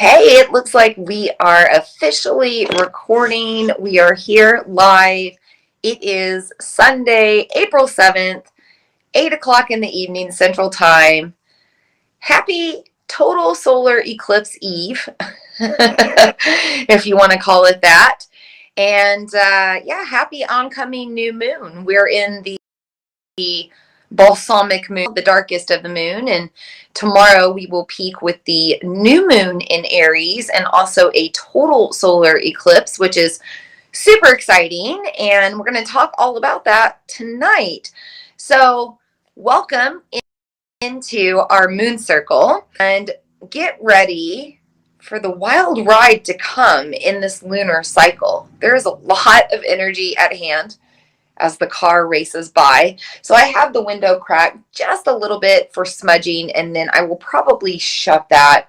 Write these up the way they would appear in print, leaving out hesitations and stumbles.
Okay, it looks like we are officially recording. We are here live. It is Sunday, April 7th, 8 o'clock in the evening, Central Time. Happy total solar eclipse eve, if you want to call it that. And yeah, happy oncoming new moon. We're in the balsamic moon, the darkest of the moon, and tomorrow we will peak with the new moon in Aries and also a total solar eclipse, which is super exciting, and we're going to talk all about that tonight. So welcome into our moon circle and get ready for the wild ride to come in this lunar cycle. There is a lot of energy at hand as the car races by. So I have the window cracked just a little bit for smudging, and then I will probably shut that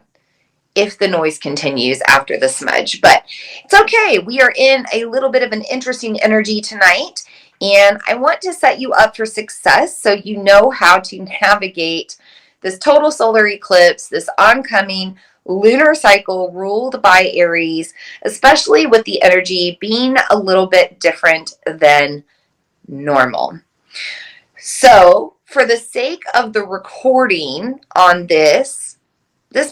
if the noise continues after the smudge. But it's okay. We are in a little bit of an interesting energy tonight, and I want to set you up for success so you know how to navigate this total solar eclipse, this oncoming lunar cycle ruled by Aries, especially with the energy being a little bit different than normal. So for the sake of the recording on this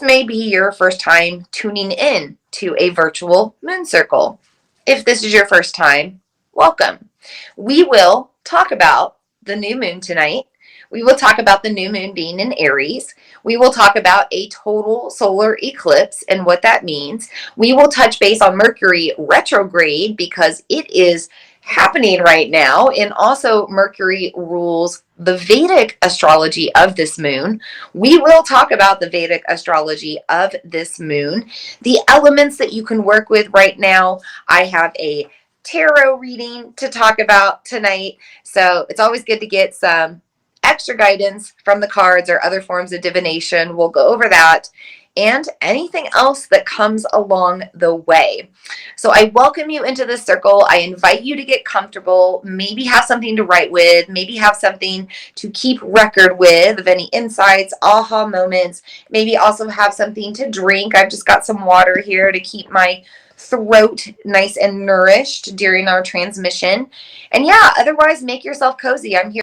may be your first time tuning in to a virtual moon circle. If this is your first time, welcome. We will talk about the new moon tonight. We will talk about the new moon being in Aries. We will talk about a total solar eclipse and what that means. We will touch base on Mercury Retrograde because it is happening right now, and also Mercury rules the Vedic astrology of this moon. We will talk about the Vedic astrology of this moon, the elements that you can work with right now. I have a tarot reading to talk about tonight, so it's always good to get some extra guidance from the cards or other forms of divination. We'll go over that and anything else that comes along the way. So I welcome you into this circle. I invite you to get comfortable, maybe have something to write with, maybe have something to keep record with of any insights, aha moments, maybe also have something to drink. I've just got some water here to keep my throat nice and nourished during our transmission. And yeah, otherwise make yourself cozy. I'm here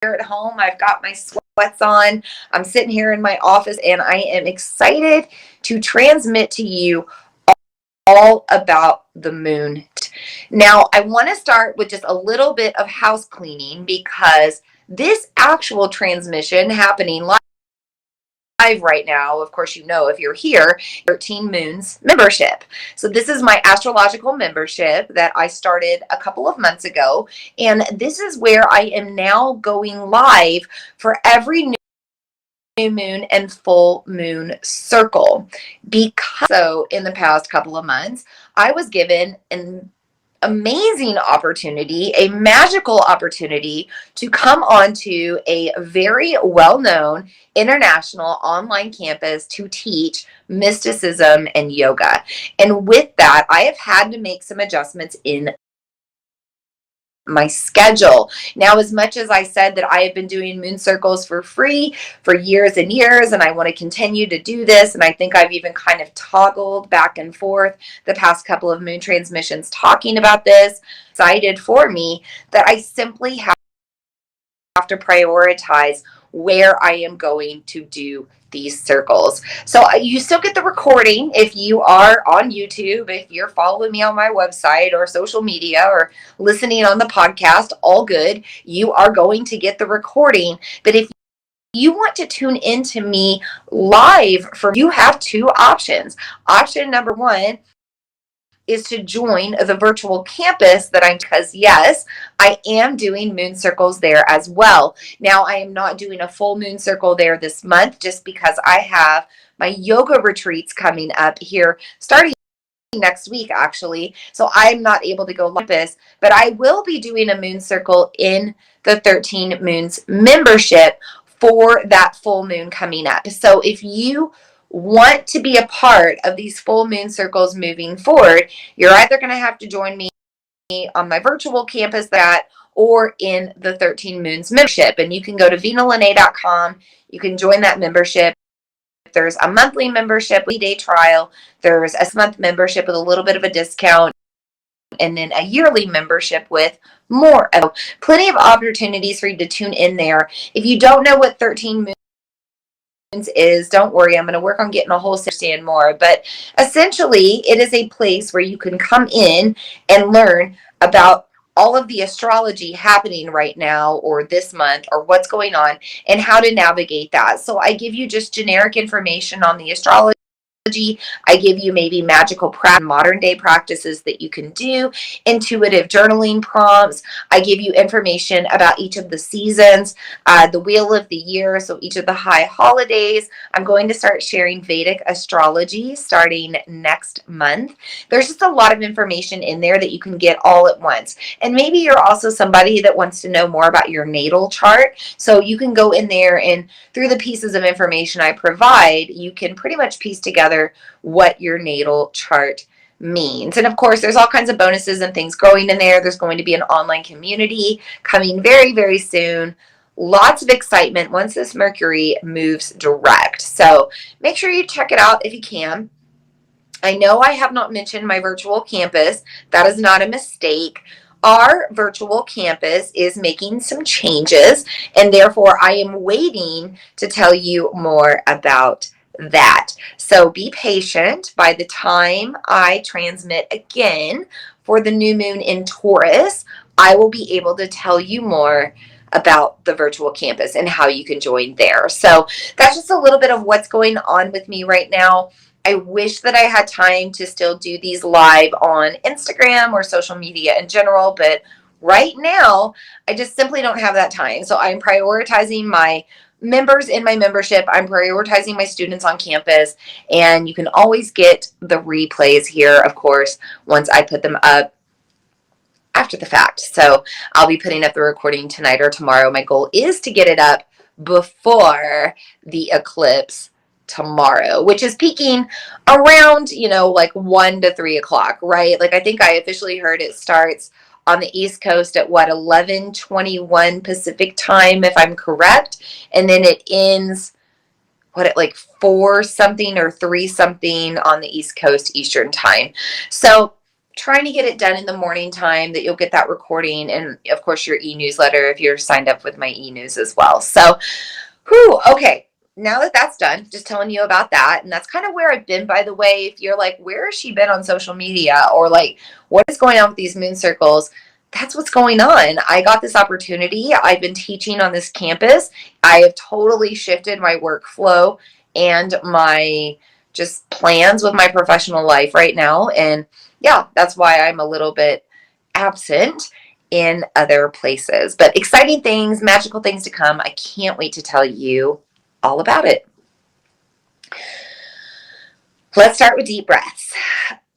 at home. I've got my sweats on. I'm sitting here in my office, and I am excited to transmit to you all about the moon. Now, I want to start with just a little bit of house cleaning because this actual transmission happening live right now, of course, you know, if you're here, 13 Moons membership. So this is my astrological membership that I started a couple of months ago. And this is where I am now going live for every new moon and full moon circle. Because so in the past couple of months, I was given an amazing opportunity, a magical opportunity to come onto a very well-known international online campus to teach mysticism and yoga. And with that, I have had to make some adjustments in my schedule. Now, as much as I said that I have been doing moon circles for free for years and years, and I want to continue to do this, and I think I've even kind of toggled back and forth the past couple of moon transmissions talking about this, decided for me that I simply have to prioritize where I am going to do these circles. So you still get the recording if you are on YouTube, if you're following me on my website or social media or listening on the podcast, all good. You are going to get the recording. But if you want to tune into me live, you have two options. Option number one is to join the virtual campus because yes, I am doing moon circles there as well. Now, I am not doing a full moon circle there this month just because I have my yoga retreats coming up here starting next week, actually. So I'm not able to go live this, but I will be doing a moon circle in the 13 Moons membership for that full moon coming up. So if you want to be a part of these full moon circles moving forward, you're either going to have to join me on my virtual campus or in the 13 Moons membership. And you can go to vinalene.com. You can join that membership. There's a monthly membership, a day trial. There's a month membership with a little bit of a discount, and then a yearly membership with more. Plenty of opportunities for you to tune in there. If you don't know what 13 moons is, don't worry. I'm going to work on getting a whole understand more. But essentially, it is a place where you can come in and learn about all of the astrology happening right now or this month or what's going on and how to navigate that. So I give you just generic information on the astrology. I give you maybe magical modern day practices that you can do, intuitive journaling prompts. I give you information about each of the seasons, the wheel of the year, so each of the high holidays. I'm going to start sharing Vedic astrology starting next month. There's just a lot of information in there that you can get all at once. And maybe you're also somebody that wants to know more about your natal chart. So you can go in there and through the pieces of information I provide, you can pretty much piece together what your natal chart means. And of course, there's all kinds of bonuses and things growing in there. There's going to be an online community coming very, very soon. Lots of excitement once this Mercury moves direct. So make sure you check it out if you can. I know I have not mentioned my virtual campus. That is not a mistake. Our virtual campus is making some changes, and therefore I am waiting to tell you more about that. So be patient. By the time I transmit again for the new moon in Taurus, I will be able to tell you more about the virtual campus and how you can join there. So that's just a little bit of what's going on with me right now. I wish that I had time to still do these live on Instagram or social media in general, but right now I just simply don't have that time. So I'm prioritizing my members in my membership. I'm prioritizing my students on campus, and you can always get the replays here, of course, once I put them up after the fact. So I'll be putting up the recording tonight or tomorrow. My goal is to get it up before the eclipse tomorrow, which is peaking around, like 1 to 3 o'clock, right? Like I think I officially heard it starts on the East Coast at 11:21 Pacific time, if I'm correct. And then it ends at like 4 something or 3 something on the East Coast Eastern time. So trying to get it done in the morning time that you'll get that recording, and of course your e-newsletter if you're signed up with my e-news as well. So, okay. Now that that's done, just telling you about that. And that's kind of where I've been, by the way. If you're like, where has she been on social media? Or like, what is going on with these moon circles? That's what's going on. I got this opportunity. I've been teaching on this campus. I have totally shifted my workflow and my just plans with my professional life right now. And yeah, that's why I'm a little bit absent in other places. But exciting things, magical things to come. I can't wait to tell you all about it. Let's start with deep breaths.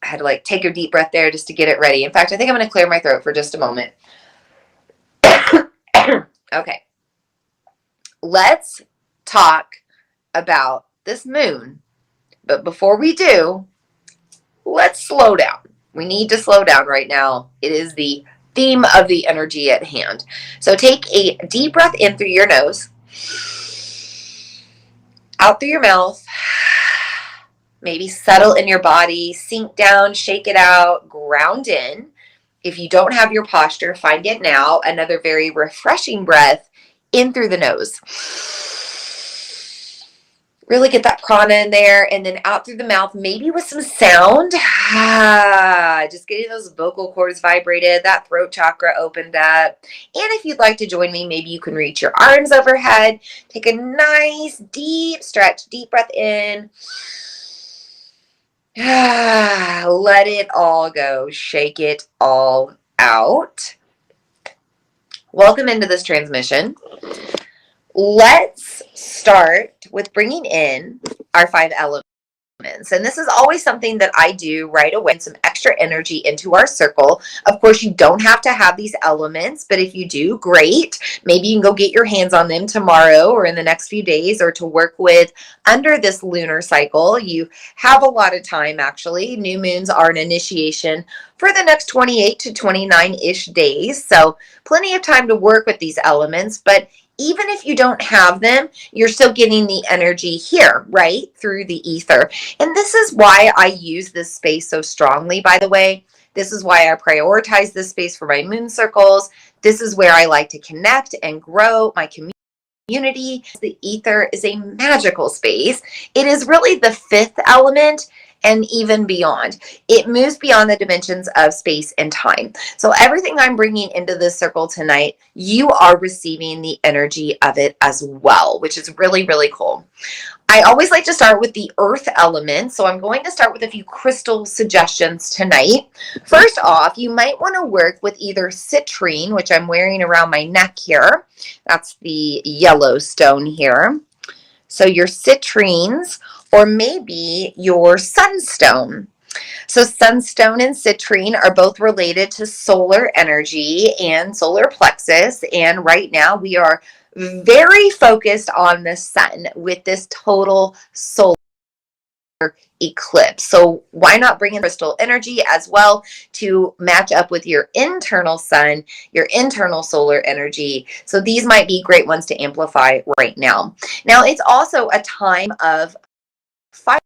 I had to take a deep breath there just to get it ready. In fact, I think I'm going to clear my throat for just a moment. Okay. Let's talk about this moon. But before we do, let's slow down. We need to slow down right now. It is the theme of the energy at hand. So take a deep breath in through your nose, out through your mouth. Maybe settle in your body, sink down, shake it out, ground in. If you don't have your posture, find it now. Another very refreshing breath in through the nose. Really get that prana in there, and then out through the mouth, maybe with some sound. Just getting those vocal cords vibrated, that throat chakra opened up. And if you'd like to join me, maybe you can reach your arms overhead. Take a nice deep stretch, deep breath in. Let it all go. Shake it all out. Welcome into this transmission. Let's start with bringing in our 5 elements. And this is always something that I do right away, some extra energy into our circle. Of course, you don't have to have these elements, but if you do, great. Maybe you can go get your hands on them tomorrow or in the next few days, or to work with under this lunar cycle. You have a lot of time, actually. New moons are an initiation for the next 28 to 29-ish days. So plenty of time to work with these elements, but even if you don't have them, you're still getting the energy here, right? Through the ether. And this is why I use this space so strongly, by the way. This is why I prioritize this space for my moon circles. This is where I like to connect and grow my community. The ether is a magical space. It is really the fifth element and even beyond. It moves beyond the dimensions of space and time. So everything I'm bringing into this circle tonight, you are receiving the energy of it as well, which is really, really cool. I always like to start with the earth element, so I'm going to start with a few crystal suggestions tonight. First off, you might want to work with either citrine, which I'm wearing around my neck here. That's the yellow stone here. So your citrines, or maybe your sunstone. So sunstone and citrine are both related to solar energy and solar plexus. And right now we are very focused on the sun with this total solar eclipse. So why not bring in crystal energy as well to match up with your internal sun, your internal solar energy? So these might be great ones to amplify right now. Now it's also a time of fire.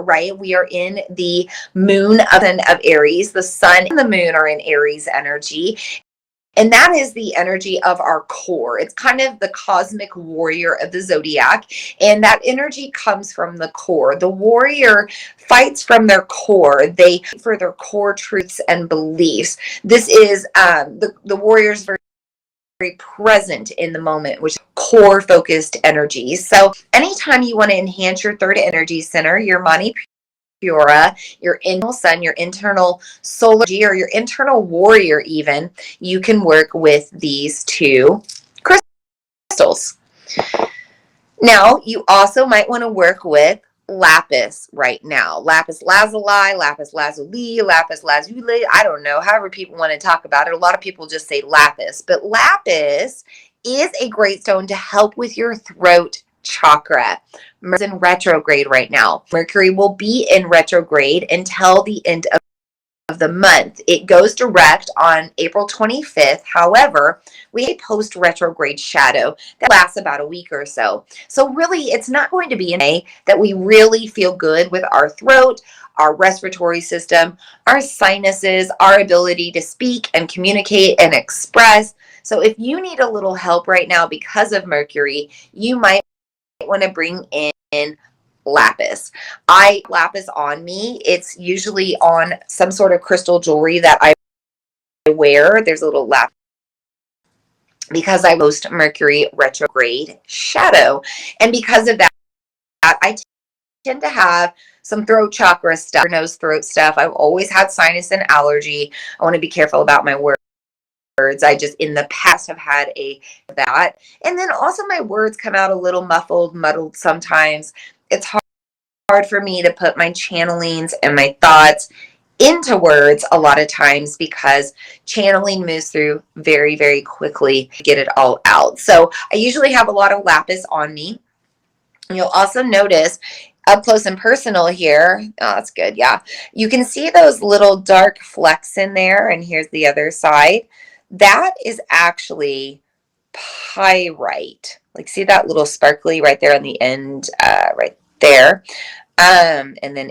Right? We are in the moon of Aries. The sun and the moon are in Aries energy. And that is the energy of our core. It's kind of the cosmic warrior of the zodiac. And that energy comes from the core. The warrior fights from their core. They fight for their core truths and beliefs. This is the warrior's very present in the moment, which is core focused energy. So anytime you want to enhance your third energy center, your Mani Pura, your internal sun, your internal solar energy, or your internal warrior even, you can work with these two crystals. Now, you also might want to work with lapis right now. Lapis lazuli, lapis lazuli, lapis lazuli. I don't know, however people want to talk about it. A lot of people just say lapis, but lapis is a great stone to help with your throat chakra. Mercury is in retrograde right now. Mercury will be in retrograde until the end of the month. It goes direct on April 25th. However, we have a post-retrograde shadow that lasts about a week or so. So really, it's not going to be in May that we really feel good with our throat, our respiratory system, our sinuses, our ability to speak and communicate and express. So if you need a little help right now because of Mercury, you might want to bring in lapis. I lapis on me. It's usually on some sort of crystal jewelry that I wear. There's a little lapis because I post Mercury retrograde shadow. And because of that, I tend to have some throat chakra stuff, nose throat stuff. I've always had sinus and allergy. I want to be careful about my words. I just in the past have had that. And then also my words come out a little muddled sometimes. It's hard for me to put my channelings and my thoughts into words a lot of times because channeling moves through very, very quickly to get it all out. So I usually have a lot of lapis on me. You'll also notice up close and personal here. Oh, that's good. Yeah. You can see those little dark flecks in there. And here's the other side. That is actually pyrite. Like, see that little sparkly right there on the end, right there. And then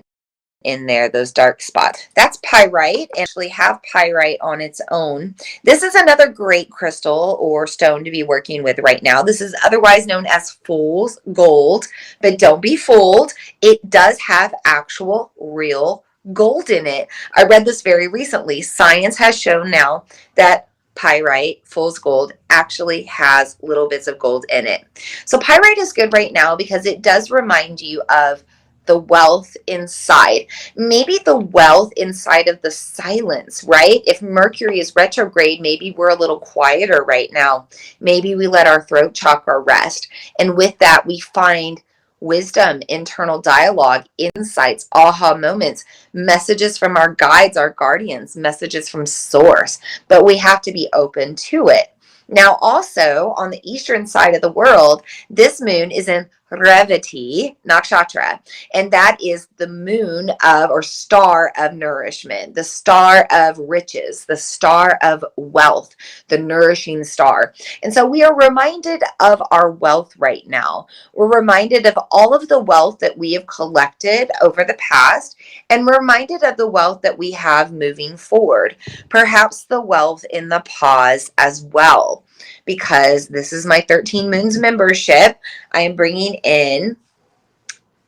in there, those dark spots. That's pyrite. And actually have pyrite on its own. This is another great crystal or stone to be working with right now. This is otherwise known as fool's gold, but don't be fooled. It does have actual real gold in it. I read this very recently. Science has shown now that pyrite, fool's gold, actually has little bits of gold in it. So pyrite is good right now because it does remind you of the wealth inside. Maybe the wealth inside of the silence, right? If Mercury is retrograde, maybe we're a little quieter right now. Maybe we let our throat chakra rest. And with that, we find wisdom, internal dialogue, insights, aha moments, messages from our guides, our guardians, messages from source. But we have to be open to it. Now, also on the eastern side of the world, this moon is in Revati Nakshatra, and that is the moon of, or star of nourishment, the star of riches, the star of wealth, the nourishing star. And so we are reminded of our wealth right now. We're reminded of all of the wealth that we have collected over the past, and we're reminded of the wealth that we have moving forward, perhaps the wealth in the pause as well. Because this is my 13 Moons membership, I am bringing in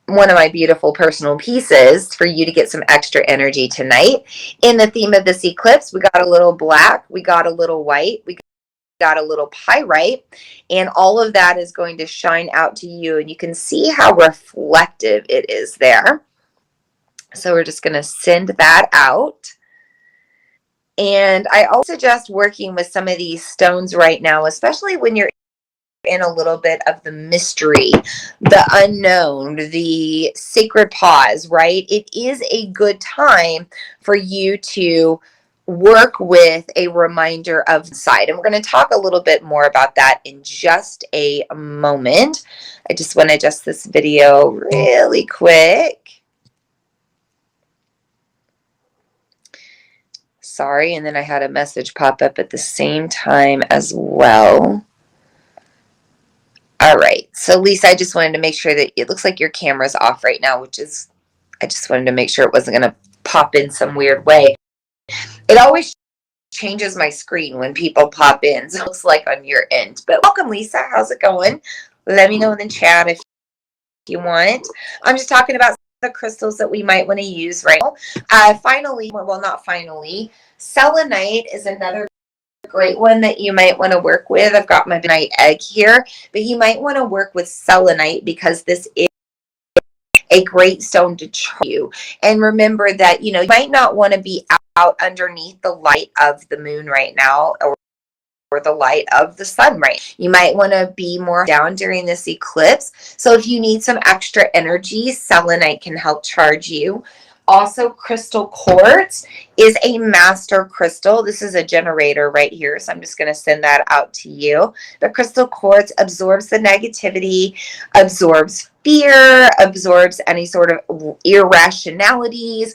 one of my beautiful personal pieces for you to get some extra energy tonight. In the theme of this eclipse, we got a little black, we got a little white, we got a little pyrite, and all of that is going to shine out to you, and you can see how reflective it is there. So we're just going to send that out. And I also suggest working with some of these stones right now, especially when you're in a little bit of the mystery, the unknown, the sacred pause, right? It is a good time for you to work with a reminder of sight. And we're going to talk a little bit more about that in just a moment. I just want to adjust this video really quick. Sorry, and then I had a message pop up at the same time as well. All right, so Lisa, I just wanted to make sure that it looks like your camera's off right now, which is, I just wanted to make sure it wasn't going to pop in some weird way. It always changes my screen when people pop in, so it looks like on your end. But welcome, Lisa. How's it going? Let me know in the chat if you want. I'm just talking about the crystals that we might want to use right now. Finally, well, not finally, selenite is another great one that you might want to work with. I've got my night egg here, but you might want to work with selenite because this is a great stone to try you. And remember that, you might not want to be out underneath the light of the moon right now, or the light of the sun, right? You might want to be more down during this eclipse. So if you need some extra energy, selenite can help charge you. Also, crystal quartz is a master crystal. This is a generator right here, so I'm just going to send that out to you. But crystal quartz absorbs the negativity, absorbs fear, absorbs any sort of irrationalities.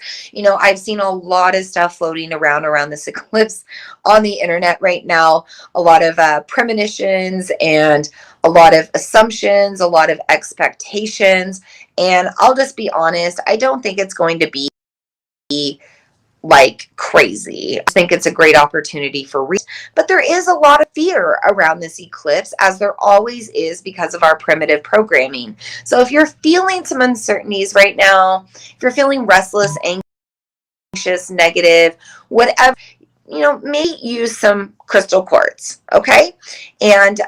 I've seen a lot of stuff floating around this eclipse on the internet right now. A lot of premonitions and a lot of assumptions, a lot of expectations. And I'll just be honest, I don't think it's going to be like crazy. I think it's a great opportunity for research, but there is a lot of fear around this eclipse, as there always is because of our primitive programming. So if you're feeling some uncertainties right now, if you're feeling restless, anxious, negative, whatever, maybe use some crystal quartz, okay? And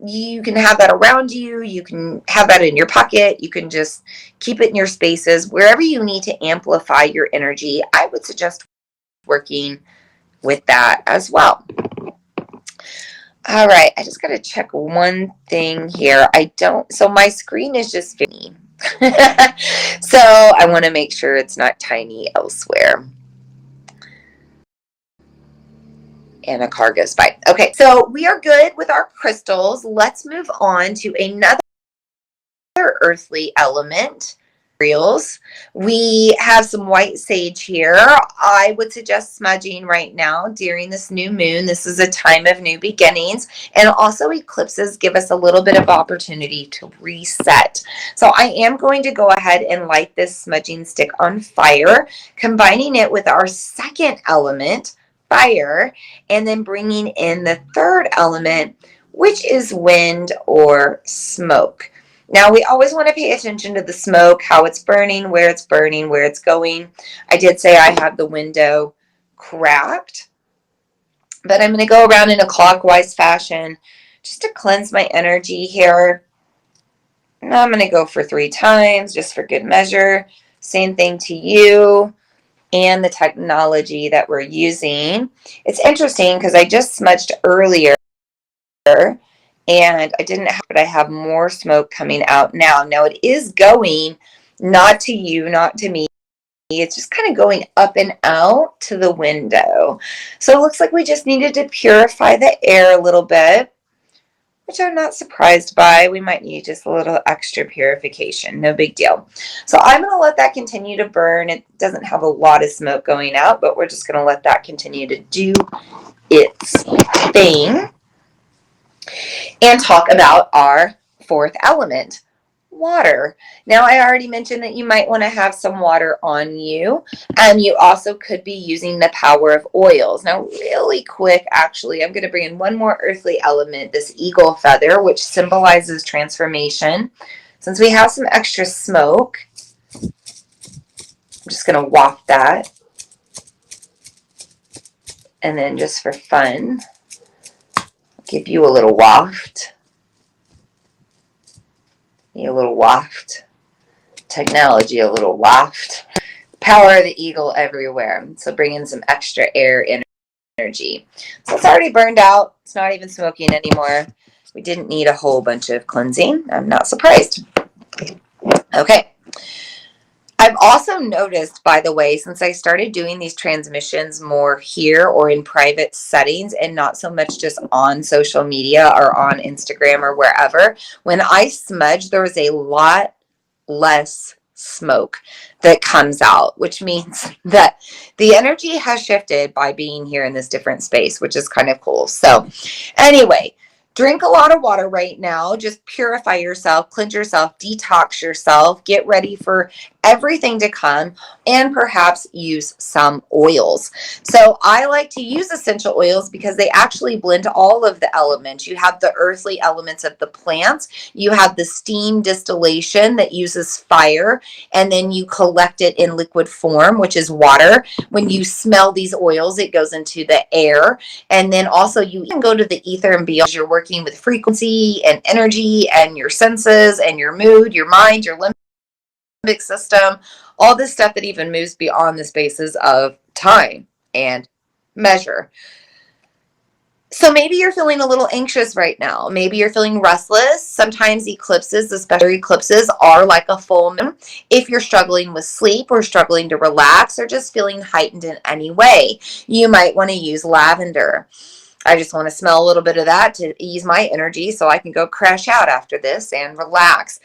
you can have that around you. You can have that in your pocket. You can just keep it in your spaces. Wherever you need to amplify your energy, I would suggest working with that as well. All right, I just got to check one thing here. So my screen is just tiny. So I want to make sure it's not tiny elsewhere. And a car goes by. Okay, so we are good with our crystals. Let's move on to another earthly element. We have some white sage here. I would suggest smudging right now during this new moon. This is a time of new beginnings, and also eclipses give us a little bit of opportunity to reset. So I am going to go ahead and light this smudging stick on fire, combining it with our second element, fire, and then bringing in the third element, which is wind or smoke. Now, we always want to pay attention to the smoke, how it's burning, where it's going. I did say I have the window cracked, but I'm going to go around in a clockwise fashion just to cleanse my energy here. Now I'm going to go for 3 times just for good measure. Same thing to you and the technology that we're using. It's interesting because I just smudged earlier and I didn't have, but I have more smoke coming out now. Now it is going not to you, not to me. It's just kind of going up and out to the window. So it looks like we just needed to purify the air a little bit. which I'm not surprised by. We might need just a little extra purification. No big deal. So I'm going to let that continue to burn. It doesn't have a lot of smoke going out, but we're just going to let that continue to do its thing and talk about our fourth element, water. Now, I already mentioned that you might want to have some water on you, and you also could be using the power of oils. Now, really quick, actually, I'm going to bring in one more earthly element, this eagle feather, which symbolizes transformation. Since we have some extra smoke, I'm just going to waft that. And then just for fun, give you a little waft. A little waft. Technology, a little waft. Power of the eagle everywhere. So bring in some extra air energy. So it's already burned out. It's not even smoking anymore. We didn't need a whole bunch of cleansing. I'm not surprised. Okay. I've also noticed, by the way, since I started doing these transmissions more here or in private settings and not so much just on social media or on Instagram or wherever, when I smudge, there is a lot less smoke that comes out, which means that the energy has shifted by being here in this different space, which is kind of cool. So anyway, drink a lot of water right now. Just purify yourself, cleanse yourself, detox yourself, get ready for everything to come, and perhaps use some oils. So I like to use essential oils because they actually blend all of the elements. You have the earthly elements of the plants, you have the steam distillation that uses fire, and then you collect it in liquid form, which is water. When you smell these oils, it goes into the air. And then also you can go to the ether and beyond. You're working with frequency and energy and your senses and your mood, your mind, your limbic system, all this stuff that even moves beyond the spaces of time and measure. So maybe you're feeling a little anxious right now. Maybe you're feeling restless. Sometimes eclipses, especially eclipses, are like a full moon. If you're struggling with sleep or struggling to relax or just feeling heightened in any way, you might want to use lavender. I just want to smell a little bit of that to ease my energy so I can go crash out after this and relax.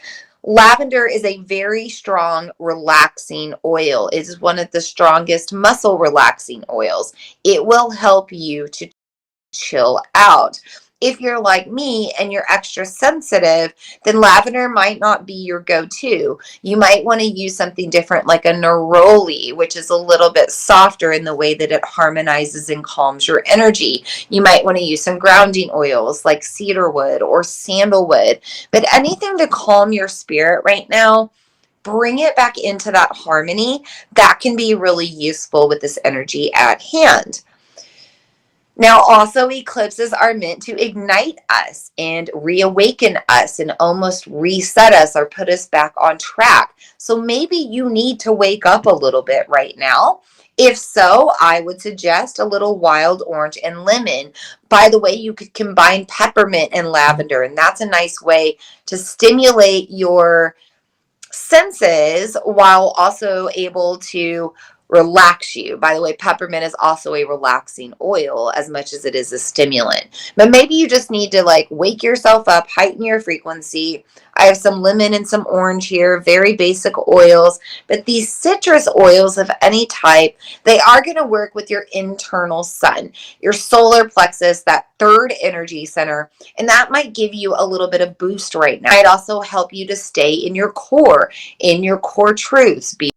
Lavender is a very strong, relaxing oil. It is one of the strongest muscle relaxing oils. It will help you to chill out. If you're like me and you're extra sensitive, then lavender might not be your go-to. You might want to use something different like a neroli, which is a little bit softer in the way that it harmonizes and calms your energy. You might want to use some grounding oils like cedarwood or sandalwood, but anything to calm your spirit right now, bring it back into that harmony. That can be really useful with this energy at hand. Now, also, eclipses are meant to ignite us and reawaken us and almost reset us or put us back on track. So maybe you need to wake up a little bit right now. If so, I would suggest a little wild orange and lemon. By the way, you could combine peppermint and lavender, and that's a nice way to stimulate your senses while also able to relax you. By the way, peppermint is also a relaxing oil as much as it is a stimulant. But maybe you just need to like wake yourself up, heighten your frequency. I have some lemon and some orange here, very basic oils. But these citrus oils of any type, they are going to work with your internal sun, your solar plexus, that third energy center. And that might give you a little bit of boost right now. It might also help you to stay in your core truths, be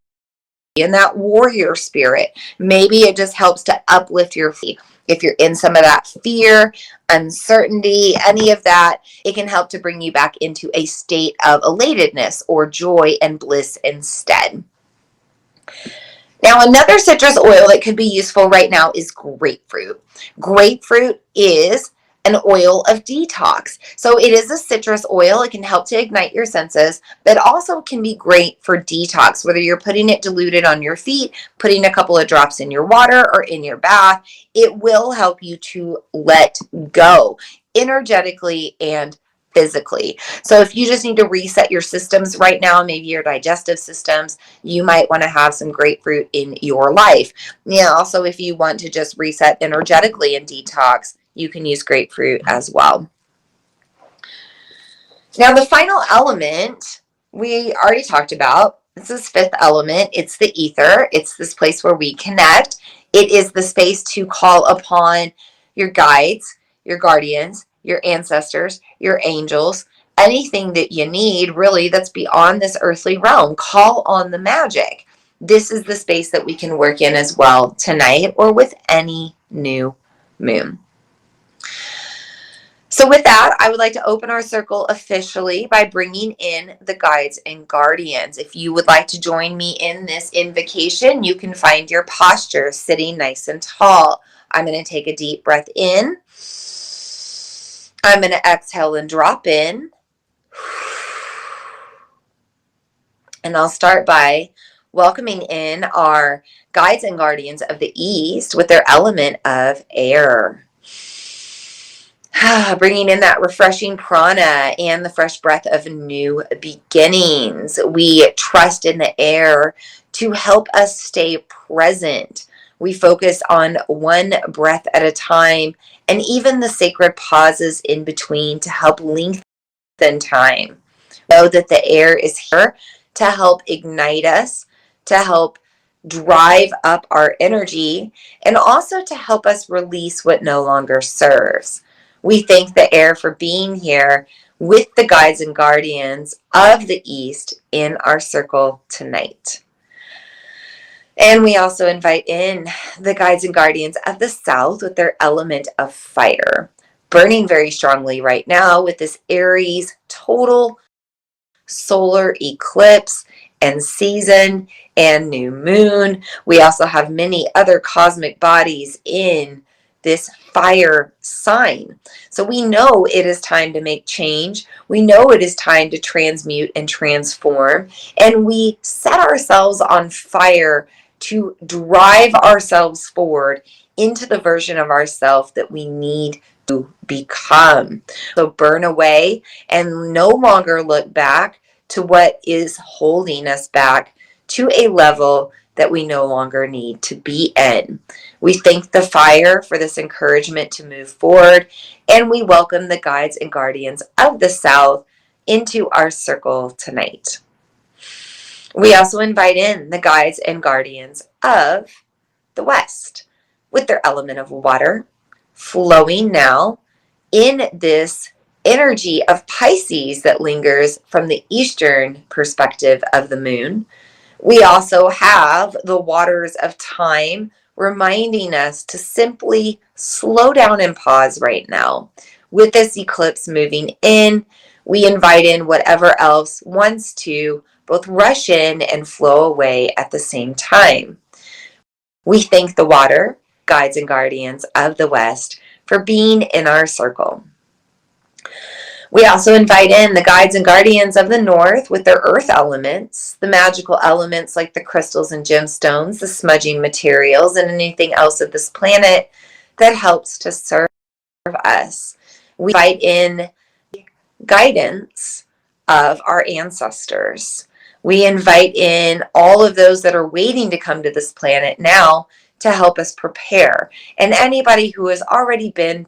in that warrior spirit. Maybe it just helps to uplift your feet. If you're in some of that fear, uncertainty, any of that, it can help to bring you back into a state of elatedness or joy and bliss instead. Now, another citrus oil that could be useful right now is grapefruit. Grapefruit is an oil of detox. So it is a citrus oil. It can help to ignite your senses, but also can be great for detox, whether you're putting it diluted on your feet, putting a couple of drops in your water or in your bath. It will help you to let go energetically and physically. So if you just need to reset your systems right now, maybe your digestive systems, you might want to have some grapefruit in your life. Yeah, also if you want to just reset energetically and detox, you can use grapefruit as well. Now, the final element we already talked about. This is fifth element. It's the ether. It's this place where we connect. It is the space to call upon your guides, your guardians, your ancestors, your angels, anything that you need, really, that's beyond this earthly realm. Call on the magic. This is the space that we can work in as well tonight or with any new moon. So with that, I would like to open our circle officially by bringing in the guides and guardians. If you would like to join me in this invocation, you can find your posture sitting nice and tall. I'm going to take a deep breath in. I'm going to exhale and drop in. And I'll start by welcoming in our guides and guardians of the East with their element of air. Bringing in that refreshing prana and the fresh breath of new beginnings. We trust in the air to help us stay present. We focus on one breath at a time, and even the sacred pauses in between to help lengthen time. Know that the air is here to help ignite us, to help drive up our energy, and also to help us release what no longer serves. We thank the air for being here with the guides and guardians of the East in our circle tonight. And we also invite in the guides and guardians of the South with their element of fire, burning very strongly right now with this Aries total solar eclipse and season and new moon. We also have many other cosmic bodies in this fire sign. So we know it is time to make change. We know it is time to transmute and transform. And we set ourselves on fire to drive ourselves forward into the version of ourselves that we need to become. So burn away and no longer look back to what is holding us back to a level that we no longer need to be in. We thank the fire for this encouragement to move forward, and we welcome the guides and guardians of the South into our circle tonight. We also invite in the guides and guardians of the West with their element of water, flowing now in this energy of Pisces that lingers from the eastern perspective of the moon. We also have the waters of time reminding us to simply slow down and pause right now. With this eclipse moving in, we invite in whatever else wants to both rush in and flow away at the same time. We thank the water, guides and guardians of the West for being in our circle. We also invite in the guides and guardians of the North with their earth elements, the magical elements like the crystals and gemstones, the smudging materials, and anything else of this planet that helps to serve us. We invite in guidance of our ancestors. We invite in all of those that are waiting to come to this planet now to help us prepare. And anybody who has already been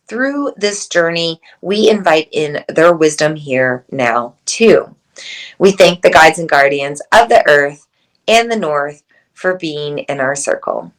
through this journey, we invite in their wisdom here now too. We thank the guides and guardians of the earth and the north for being in our circle.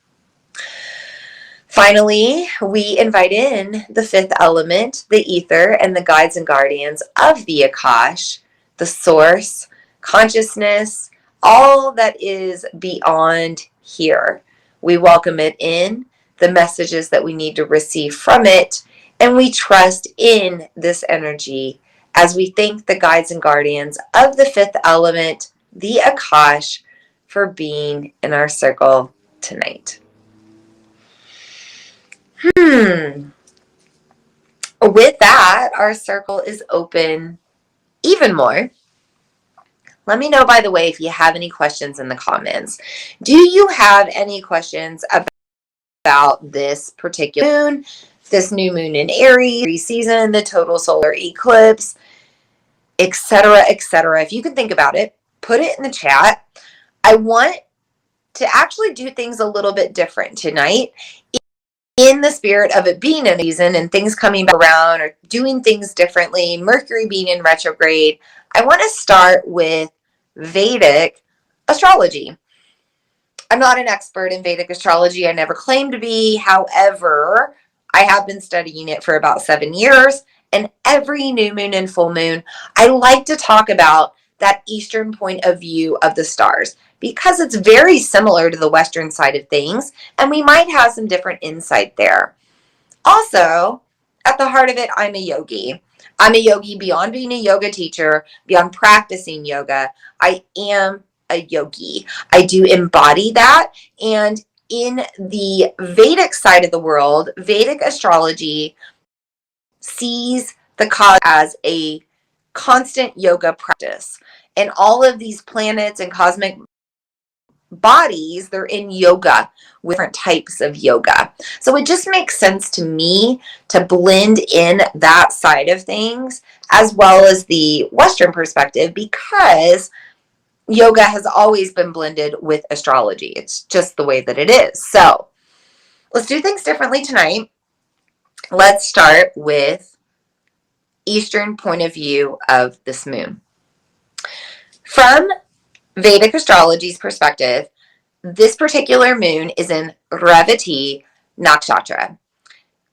Finally, we invite in the fifth element, the ether, and the guides and guardians of the Akash, the source, consciousness, all that is beyond here. We welcome it in, the messages that we need to receive from it, and we trust in this energy as we thank the guides and guardians of the fifth element, the Akash, for being in our circle tonight. With that, our circle is open even more. Let me know, by the way, if you have any questions in the comments. Do you have any questions about this particular moon, this new moon in Aries season, the total solar eclipse, etc., etc.? If you can think about it, put it in the chat. I want to actually do things a little bit different tonight in the spirit of it being a season and things coming back around or doing things differently, Mercury being in retrograde, I want to start with Vedic astrology. I'm not an expert in Vedic astrology. I never claimed to be. However, I have been studying it for about 7 years. And every new moon and full moon, I like to talk about that Eastern point of view of the stars because it's very similar to the Western side of things. And we might have some different insight there. Also, at the heart of it, I'm a yogi. I'm a yogi beyond being a yoga teacher, beyond practicing yoga. I am a yogi. I do embody that. And in the Vedic side of the world, Vedic astrology sees the cosmos as a constant yoga practice. And all of these planets and cosmic bodies, they're in yoga with different types of yoga. So it just makes sense to me to blend in that side of things as well as the Western perspective because yoga has always been blended with astrology. It's just the way that it is. So let's do things differently tonight. Let's start with Eastern point of view of this moon. From Vedic astrology's perspective, this particular moon is in Revati Nakshatra.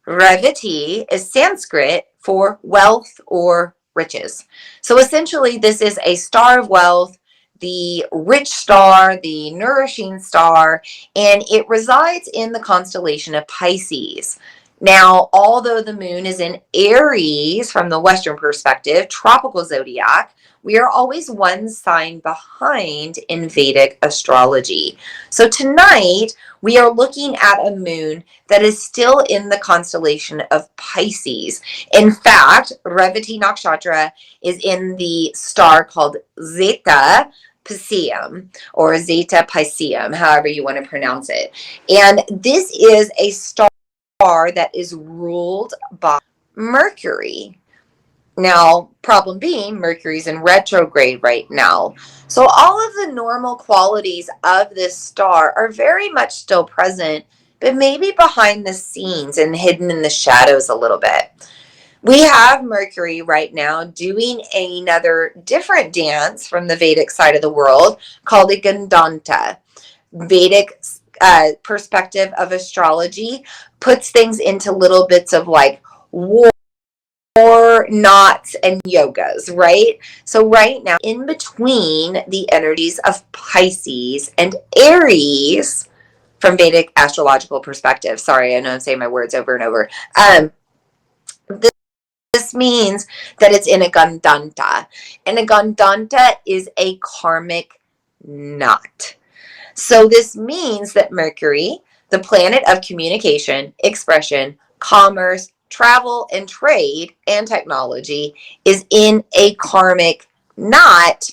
Revati is Sanskrit for wealth or riches. So essentially, this is a star of wealth, the rich star, the nourishing star, and it resides in the constellation of Pisces. Now, although the moon is in Aries from the Western perspective, tropical zodiac, we are always one sign behind in Vedic astrology. So tonight, we are looking at a moon that is still in the constellation of Pisces. In fact, Revati Nakshatra is in the star called Zeta Piscium or Zeta Piscium, however you want to pronounce it. And this is a star that is ruled by Mercury. Now, problem being, Mercury's in retrograde right now. So all of the normal qualities of this star are very much still present, but maybe behind the scenes and hidden in the shadows a little bit. We have Mercury right now doing another different dance from the Vedic side of the world called a Gandanta. Vedic perspective of astrology puts things into little bits of like war, knots, and yogas, right? So right now, in between the energies of Pisces and Aries, from Vedic astrological perspective, sorry, I know I'm saying my words over and over. This means that it's in a Gandanta, and a Gandanta is a karmic knot. So this means that Mercury, the planet of communication, expression, commerce, travel, and trade, and technology, is in a karmic knot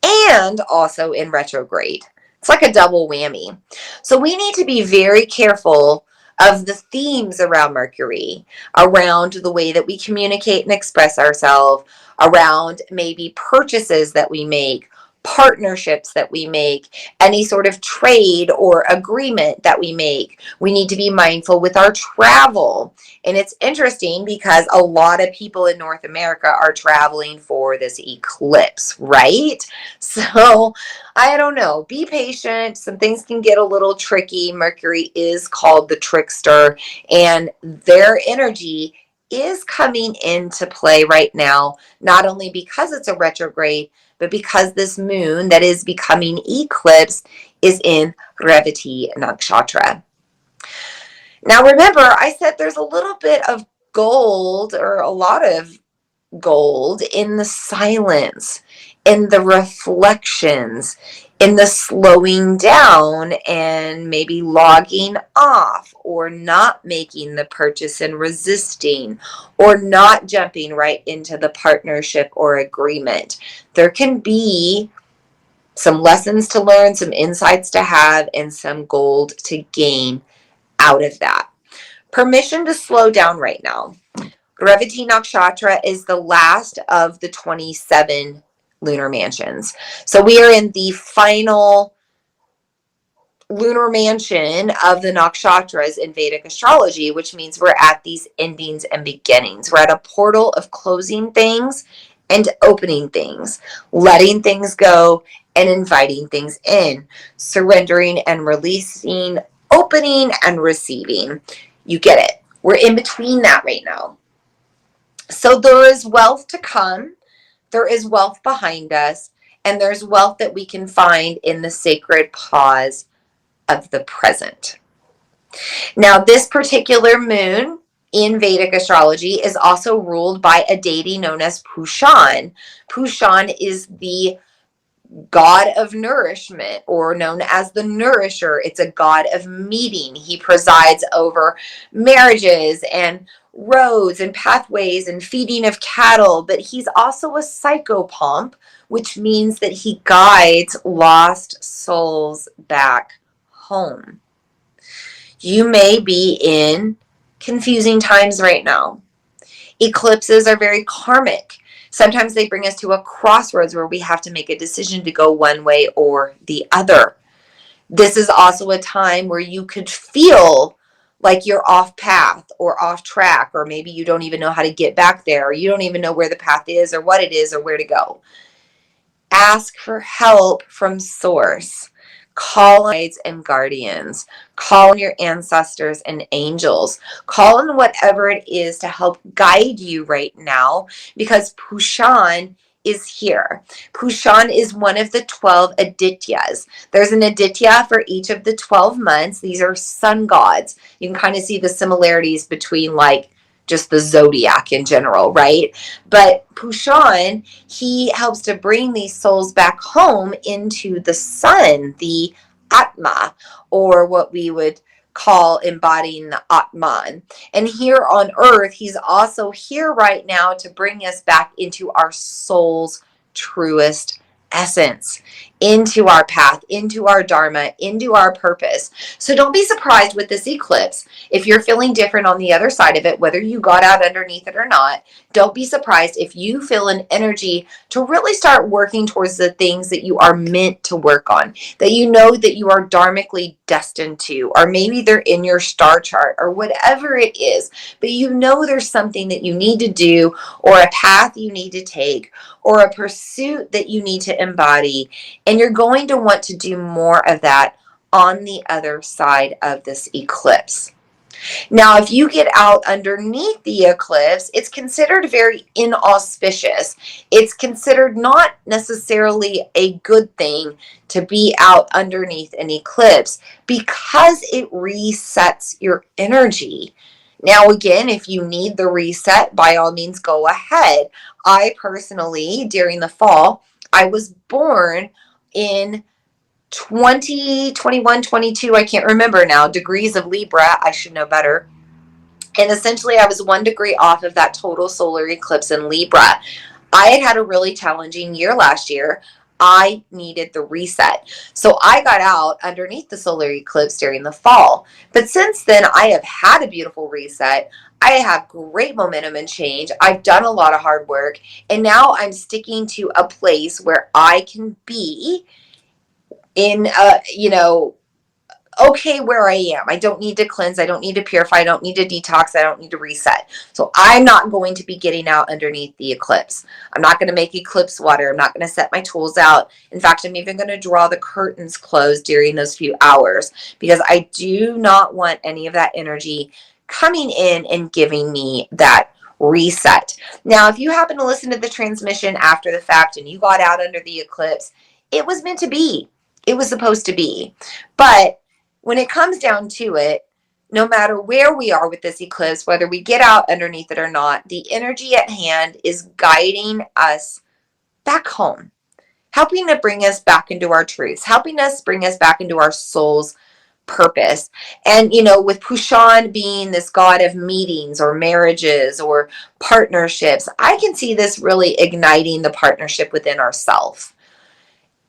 and also in retrograde. It's like a double whammy. So we need to be very careful of the themes around Mercury, around the way that we communicate and express ourselves, around maybe purchases that we make, partnerships that we make, any sort of trade or agreement that we make. We need to be mindful with our travel. And it's interesting because a lot of people in North America are traveling for this eclipse, right? So I don't know. Be patient. Some things can get a little tricky. Mercury is called the trickster, and their energy is coming into play right now, not only because it's a retrograde, but because this moon that is becoming eclipsed is in Revati Nakshatra. Now remember, I said there's a little bit of gold, or a lot of gold, in the silence, in the reflections, in the slowing down and maybe logging off, or not making the purchase and resisting, or not jumping right into the partnership or agreement. There can be some lessons to learn, some insights to have, and some gold to gain out of that. Permission to slow down right now. Revati Nakshatra is the last of the 27 lunar mansions. So we are in the final lunar mansion of the nakshatras in Vedic astrology, which means we're at these endings and beginnings. We're at a portal of closing things and opening things, letting things go and inviting things in, surrendering and releasing, opening and receiving. You get it. We're in between that right now. So there is wealth to come. There is wealth behind us, and there's wealth that we can find in the sacred pause of the present. Now, this particular moon in Vedic astrology is also ruled by a deity known as Pushan. Pushan is the god of nourishment, or known as the nourisher. It's a god of meeting. He presides over marriages and roads and pathways and feeding of cattle, but he's also a psychopomp, which means that he guides lost souls back home. You may be in confusing times right now. Eclipses are very karmic. Sometimes they bring us to a crossroads where we have to make a decision to go one way or the other. This is also a time where you could feel like you're off path or off track, or maybe you don't even know how to get back there, or you don't even know where the path is or what it is or where to go. Ask for help from source. Call on guides and guardians. Call on your ancestors and angels. Call on whatever it is to help guide you right now, because Pushan is here. Pushan is one of the 12 Adityas. There's an Aditya for each of the 12 months. These are sun gods. You can kind of see the similarities between like just the zodiac in general, right? But Pushan, he helps to bring these souls back home into the sun, the Atma, or what we would call embodying the Atman. And here on earth, he's also here right now to bring us back into our soul's truest essence, into our path, into our dharma, into our purpose. So don't be surprised with this eclipse if you're feeling different on the other side of it, whether you got out underneath it or not. Don't be surprised if you feel an energy to really start working towards the things that you are meant to work on, that you know that you are dharmically destined to, or maybe they're in your star chart or whatever it is, but you know there's something that you need to do, or a path you need to take, or a pursuit that you need to embody, and you're going to want to do more of that on the other side of this eclipse. Now, if you get out underneath the eclipse, it's considered very inauspicious. It's considered not necessarily a good thing to be out underneath an eclipse, because it resets your energy. Now, again, if you need the reset, by all means, go ahead. I personally, during the fall, I was born in 20, 21, 22, I can't remember now, degrees of Libra. I should know better. And essentially, I was 1 degree off of that total solar eclipse in Libra. I had a really challenging year last year. I needed the reset. So I got out underneath the solar eclipse during the fall. But since then, I have had a beautiful reset. I have great momentum and change. I've done a lot of hard work. And now I'm sticking to a place where I can be in, okay where I am. I don't need to cleanse. I don't need to purify. I don't need to detox. I don't need to reset. So I'm not going to be getting out underneath the eclipse. I'm not going to make eclipse water. I'm not going to set my tools out. In fact, I'm even going to draw the curtains closed during those few hours, because I do not want any of that energy coming in and giving me that reset. Now, if you happen to listen to the transmission after the fact and you got out under the eclipse, it was meant to be. It was supposed to be. But when it comes down to it, no matter where we are with this eclipse, whether we get out underneath it or not, the energy at hand is guiding us back home, helping to bring us back into our truths, helping us bring us back into our soul's purpose. And, with Pushan being this god of meetings or marriages or partnerships, I can see this really igniting the partnership within ourselves.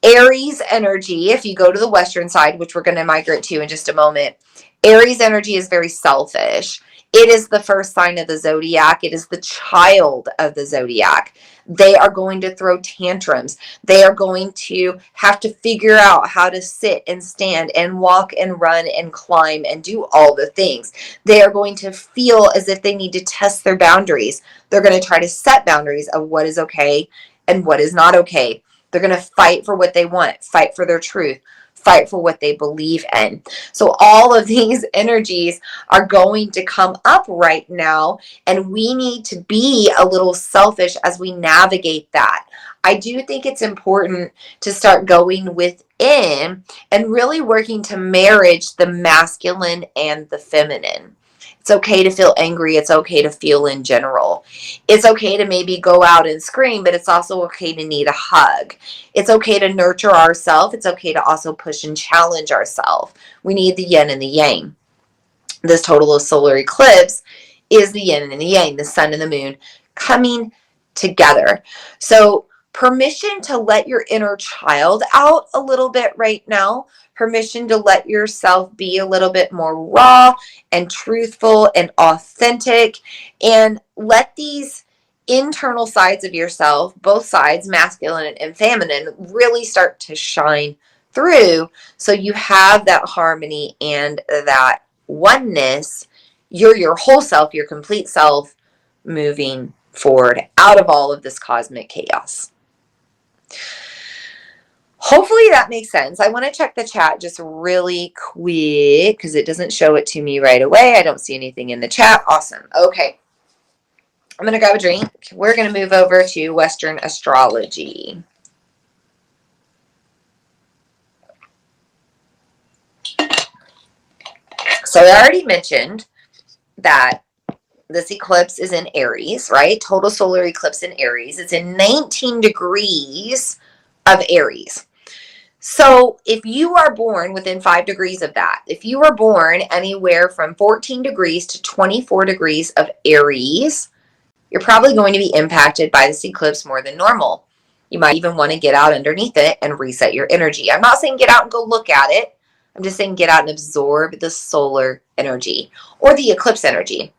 Aries energy, if you go to the western side, which we're going to migrate to in just a moment, Aries energy is very selfish. It is the first sign of the zodiac. It is the child of the zodiac. They are going to throw tantrums. They are going to have to figure out how to sit and stand and walk and run and climb and do all the things. They are going to feel as if they need to test their boundaries. They're going to try to set boundaries of what is okay and what is not okay. They're going to fight for what they want, fight for their truth, fight for what they believe in. So all of these energies are going to come up right now, and we need to be a little selfish as we navigate that. I do think it's important to start going within and really working to marriage the masculine and the feminine. It's okay to feel angry. It's okay to feel in general. It's okay to maybe go out and scream, but it's also okay to need a hug. It's okay to nurture ourselves. It's okay to also push and challenge ourselves. We need the yin and the yang. This total of solar eclipse is the yin and the yang, the sun and the moon coming together. So permission to let your inner child out a little bit right now. Permission to let yourself be a little bit more raw and truthful and authentic, and let these internal sides of yourself, both sides, masculine and feminine, really start to shine through, so you have that harmony and that oneness. You're your whole self, your complete self, moving forward out of all of this cosmic chaos. Hopefully that makes sense. I want to check the chat just really quick because it doesn't show it to me right away. I don't see anything in the chat. Awesome. Okay. I'm going to grab a drink. We're going to move over to Western astrology. So I already mentioned that this eclipse is in Aries, right? Total solar eclipse in Aries. It's in 19 degrees of Aries. So if you are born within 5 degrees of that, if you were born anywhere from 14 degrees to 24 degrees of Aries, you're probably going to be impacted by this eclipse more than normal. You might even want to get out underneath it and reset your energy. I'm not saying get out and go look at it. I'm just saying get out and absorb the solar energy or the eclipse energy.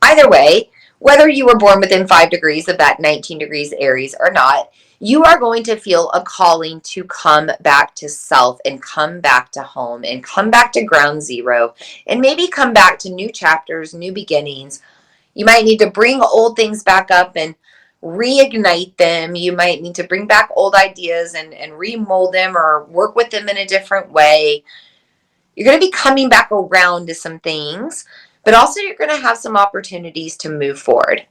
Either way, whether you were born within 5 degrees of that 19 degrees Aries or not, you are going to feel a calling to come back to self and come back to home and come back to ground zero and maybe come back to new chapters, new beginnings. You might need to bring old things back up and reignite them. You might need to bring back old ideas and remold them or work with them in a different way. You're going to be coming back around to some things, but also you're going to have some opportunities to move forward.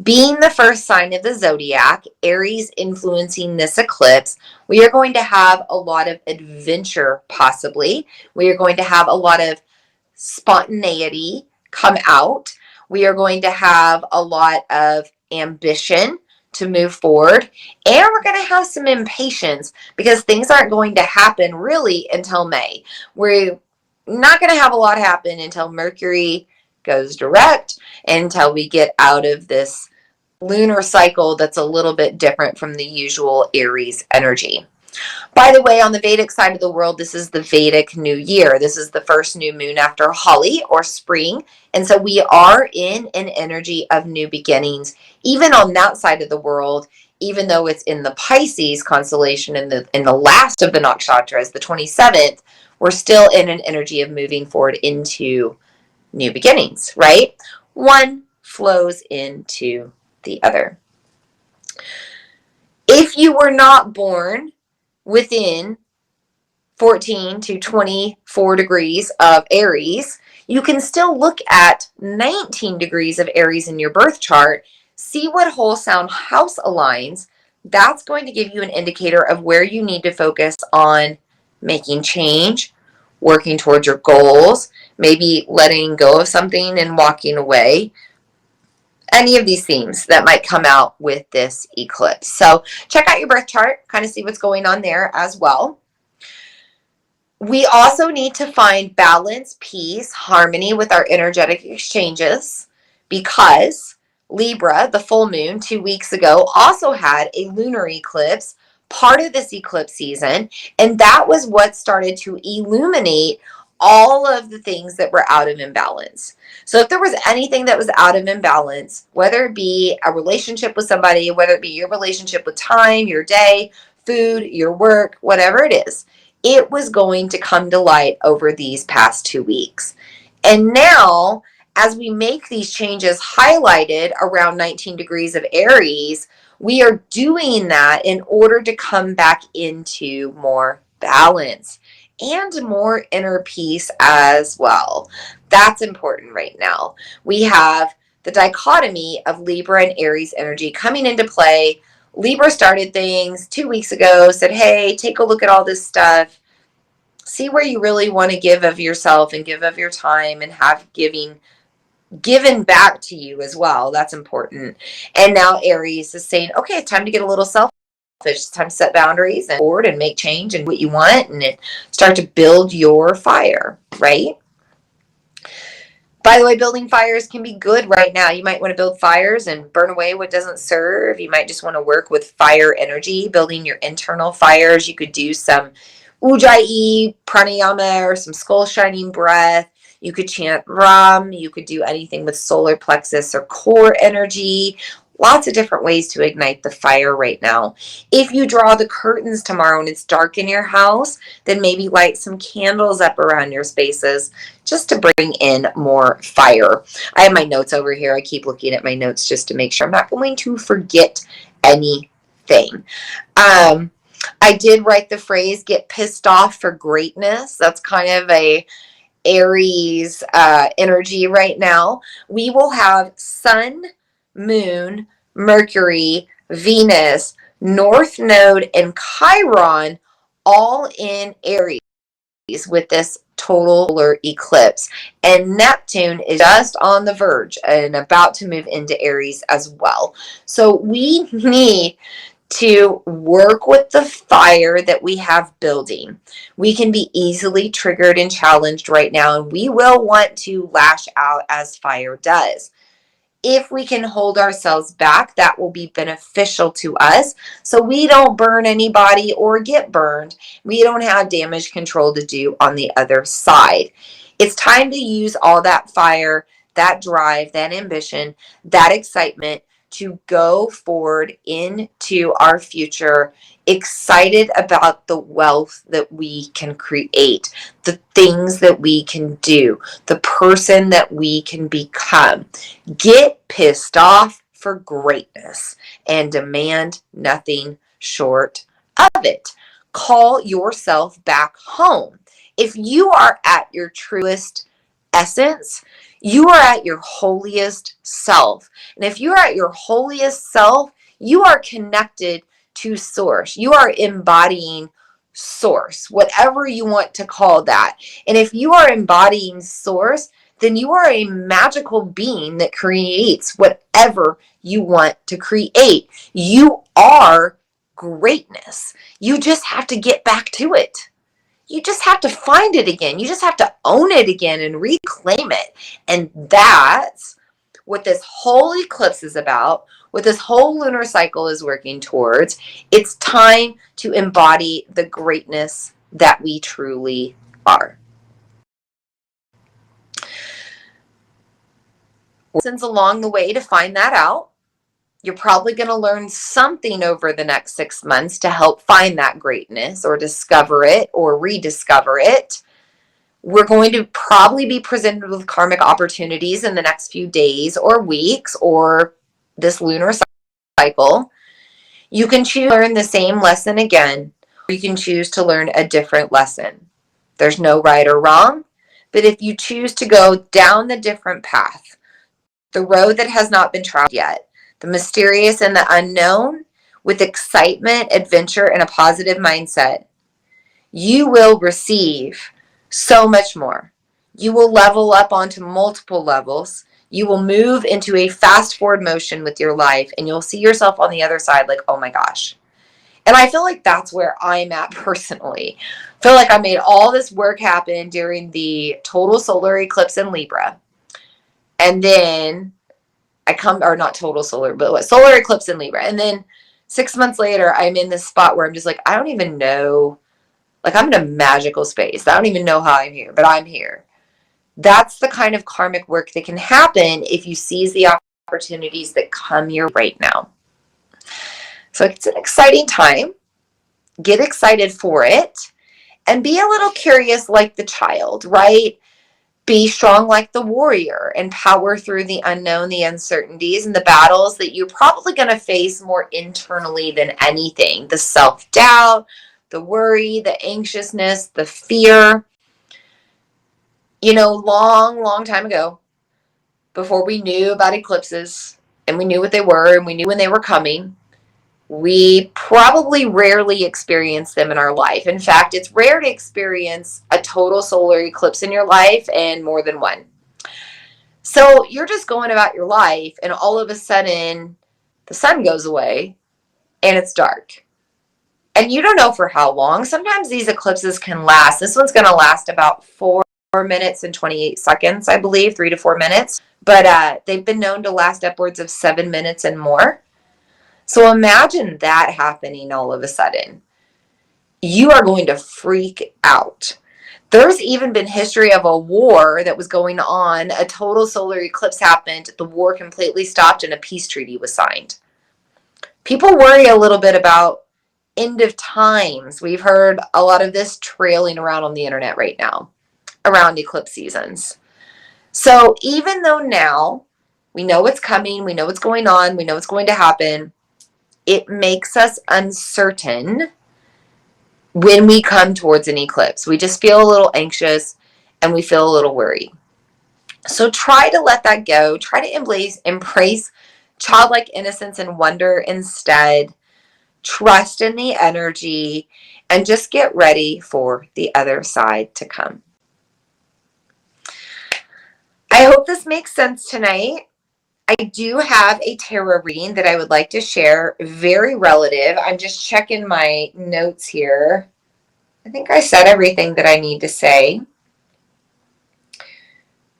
Being the first sign of the zodiac, Aries influencing this eclipse, we are going to have a lot of adventure, possibly. We are going to have a lot of spontaneity come out. We are going to have a lot of ambition to move forward. And we're going to have some impatience because things aren't going to happen really until May. We're not going to have a lot happen until Mercury goes direct, until we get out of this lunar cycle that's a little bit different from the usual Aries energy. By the way, on the Vedic side of the world, this is the Vedic New Year. This is the first new moon after Holi or spring. And so we are in an energy of new beginnings. Even on that side of the world, even though it's in the Pisces constellation in the last of the nakshatras, the 27th, we're still in an energy of moving forward into new beginnings, right? One flows into the other. If you were not born within 14 to 24 degrees of Aries, you can still look at 19 degrees of Aries in your birth chart, see what whole sound house aligns. That's going to give you an indicator of where you need to focus on making change, working towards your goals, maybe letting go of something and walking away. Any of these themes that might come out with this eclipse. So check out your birth chart, kind of see what's going on there as well. We also need to find balance, peace, harmony with our energetic exchanges, because Libra, the full moon 2 weeks ago, also had a lunar eclipse, part of this eclipse season, and that was what started to illuminate all of the things that were out of imbalance. So if there was anything that was out of imbalance, whether it be a relationship with somebody, whether it be your relationship with time, your day, food, your work, whatever it is, it was going to come to light over these past 2 weeks. And now, as we make these changes highlighted around 19 degrees of Aries, we are doing that in order to come back into more balance and more inner peace as well. That's important right now. We have the dichotomy of Libra and Aries energy coming into play. Libra started things 2 weeks ago, said, hey, take a look at all this stuff. See where you really want to give of yourself and give of your time and have given back to you as well. That's important. And now Aries is saying, okay, it's time to get a little selfish. It's time to set boundaries and forward and make change and what you want and start to build your fire, right? By the way, building fires can be good right now. You might want to build fires and burn away what doesn't serve. You might just want to work with fire energy, building your internal fires. You could do some ujjayi, pranayama, or some skull shining breath. You could chant Ram. You could do anything with solar plexus or core energy. Lots of different ways to ignite the fire right now. If you draw the curtains tomorrow and it's dark in your house, then maybe light some candles up around your spaces just to bring in more fire. I have my notes over here. I keep looking at my notes just to make sure I'm not going to forget anything. I did write the phrase, get pissed off for greatness. That's kind of a Aries energy right now. We will have Sun, Moon, Mercury, Venus, North Node, and Chiron all in Aries with this total solar eclipse. And Neptune is just on the verge and about to move into Aries as well. So we need to work with the fire that we have building. We can be easily triggered and challenged right now, and we will want to lash out as fire does. If we can hold ourselves back, that will be beneficial to us so we don't burn anybody or get burned. We don't have damage control to do on the other side. It's time to use all that fire, that drive, that ambition, that excitement to go forward into our future, excited about the wealth that we can create, the things that we can do, the person that we can become. Get pissed off for greatness and demand nothing short of it. Call yourself back home. If you are at your truest essence, you are at your holiest self. And if you are at your holiest self, you are connected to source. You are embodying source, whatever you want to call that. And if you are embodying source, then you are a magical being that creates whatever you want to create. You are greatness. You just have to get back to it. You just have to find it again. You just have to own it again and reclaim it. And that's what this whole eclipse is about, what this whole lunar cycle is working towards. It's time to embody the greatness that we truly are. Lessons along the way to find that out. You're probably going to learn something over the next 6 months to help find that greatness or discover it or rediscover it. We're going to probably be presented with karmic opportunities in the next few days or weeks or this lunar cycle. You can choose to learn the same lesson again, or you can choose to learn a different lesson. There's no right or wrong, but if you choose to go down the different path, the road that has not been traveled yet, the mysterious and the unknown, with excitement, adventure, and a positive mindset, you will receive so much more. You will level up onto multiple levels. You will move into a fast forward motion with your life, and you'll see yourself on the other side like, oh my gosh. And I feel like that's where I'm at personally. I feel like I made all this work happen during the total solar eclipse in Libra. And then or not total solar, but what, solar eclipse in Libra. And then 6 months later, I'm in this spot where I'm just like, I don't even know Like I'm in a magical space. I don't even know how I'm here, but I'm here. That's the kind of karmic work that can happen if you seize the opportunities that come your way right now. So it's an exciting time. Get excited for it and be a little curious like the child, right? Be strong like the warrior and power through the unknown, the uncertainties, and the battles that you're probably going to face more internally than anything. The self-doubt, the worry, the anxiousness, the fear. You know, long time ago, before we knew about eclipses and we knew what they were and we knew when they were coming, we probably rarely experience them in our life. In fact, it's rare to experience a total solar eclipse in your life and more than one. So you're just going about your life and all of a sudden the sun goes away and it's dark. And you don't know for how long. Sometimes these eclipses can last. This one's going to last about 4 minutes and 28 seconds, I believe, 3 to 4 minutes. But they've been known to last upwards of 7 minutes and more. So imagine that happening all of a sudden. You are going to freak out. There's even been history of a war that was going on. A total solar eclipse happened. The war completely stopped and a peace treaty was signed. People worry a little bit about end of times. We've heard a lot of this trailing around on the internet right now around eclipse seasons. So even though now we know what's coming, we know what's going on, we know what's going to happen, it makes us uncertain when we come towards an eclipse. We just feel a little anxious and we feel a little worried. So try to let that go. Try to embrace childlike innocence and wonder instead. Trust in the energy and just get ready for the other side to come. I hope this makes sense tonight. I do have a tarot reading that I would like to share, very relative. I'm just checking my notes here. I think I said everything that I need to say.